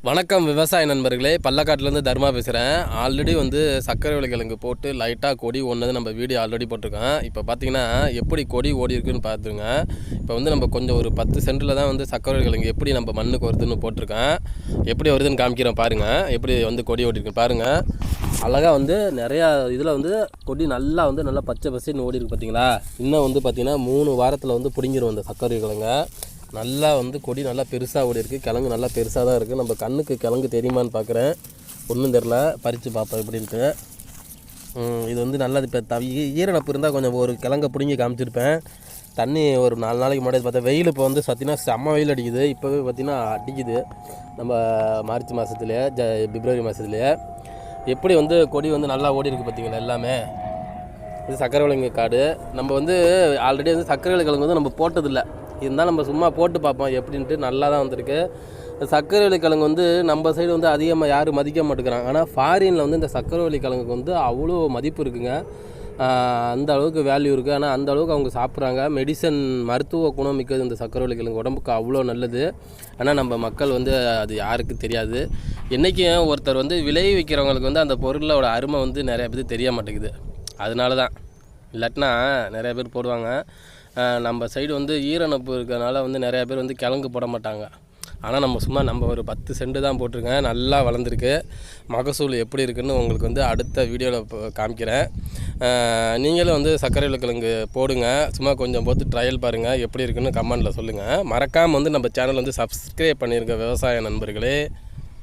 வணக்கம் விவசாய நண்பர்களே, பள்ளக்காட்டிலேருந்து தர்மா பேசுகிறேன். ஆல்ரெடி சர்க்கரை கிழங்கு போட்டு லைட்டாக கொடி ஒன்று நம்ம வீடியோ ஆல்ரெடி போட்டிருக்கோம். இப்போ பார்த்தீங்கன்னா எப்படி கொடி ஓடி இருக்குன்னு பார்த்துருங்க. இப்போ நம்ம கொஞ்சம் ஒரு 10 சென்டில் தான் சர்க்கரை கிழங்கு எப்படி நம்ம மண்ணுக்கு வருதுன்னு போட்டிருக்கேன். எப்படி வருதுன்னு காமிக்கிறேன் பாருங்கள். எப்படி கொடி ஓடி இருக்குன்னு பாருங்கள். அழகாக நிறையா இதில் கொடி நல்லா நல்லா பச்சை பசைன்னு ஓடி இருக்கு பார்த்தீங்களா. இன்னும் பார்த்தீங்கன்னா 3 வாரத்தில் பிடிங்கிரும் அந்த சர்க்கரை கிழங்க. நல்லா கொடி நல்லா பெருசாக ஓடி இருக்குது. கிழங்கு நல்லா பெருசாக தான் இருக்குது. நம்ம கண்ணுக்கு கிழங்கு தெரியுமான்னு பார்க்குறேன். ஒன்றும் தெரில, பறித்து பார்ப்போம் எப்படின்ட்டு. இது நல்லா இப்போ ஈரநப்பு இருந்தால் கொஞ்சம் ஒரு கிழங்கை பிடுங்கி காமிச்சிருப்பேன். தண்ணி ஒரு 4 நாளைக்கு முன்னாடி பார்த்தா வெயில் இப்போ பார்த்தீங்கன்னா செம்ம வெயில் அடிக்குது. இப்போவே பார்த்தீங்கன்னா அடிக்குது. நம்ம மார்ச் மாதத்துலேயே பிப்ரவரி மாதத்துலேயே எப்படி கொடி நல்லா ஓடி இருக்குது பார்த்தீங்களா. எல்லாமே இது சர்க்கரை கிழங்கு காடு. நம்ம ஆல்ரெடி சர்க்கரை கிழங்கு நம்ம போட்டதில்லை. இருந்தால் நம்ம சும்மா போட்டு பார்ப்போம் எப்படின்ட்டு. நல்லா தான் வந்திருக்கு. சர்க்கரை கிழங்கு நம்ம சைடு அதிகமாக யாரும் மதிக்க மாட்டேங்கிறாங்க. ஆனால் ஃபாரினில் இந்த சர்க்கரை கிழங்குக்கு அவ்வளோ மதிப்பு இருக்குங்க. அந்த அளவுக்கு வேல்யூ இருக்குது. ஆனால் அந்த அளவுக்கு அவங்க சாப்பிட்றாங்க. மெடிசன் மருத்துவ குணம் மிக்கது இந்த சர்க்கரை கிழங்கு, உடம்புக்கு அவ்வளோ நல்லது. ஆனால் நம்ம மக்கள் அது யாருக்கு தெரியாது. என்றைக்கும் ஒருத்தர் விளைவிக்கிறவங்களுக்கு அந்த பொருளோட அருமை நிறைய பேர் தெரிய மாட்டேங்குது. அதனால தான். இல்லாட்டினா நிறைய பேர் போடுவாங்க. நம்ம சைடு ஈரநப்பு இருக்கிறதுனால நிறையா பேர் கிழங்கு போட மாட்டாங்க. ஆனால் நம்ம ஒரு 10 சென்ட் தான் போட்டிருக்கேன். நல்லா வளர்ந்துருக்கு. மகசூல் எப்படி இருக்குதுன்னு உங்களுக்கு அடுத்த வீடியோவில் காமிக்கிறேன். நீங்களும் சர்க்கரை கிழங்கு போடுங்க. சும்மா கொஞ்சம் போட்டு ட்ரையல் பாருங்கள் எப்படி இருக்குன்னு கமெண்டில் சொல்லுங்கள். மறக்காமல் நம்ம சேனல் சப்ஸ்கிரைப் பண்ணியிருக்க விவசாய நண்பர்களே.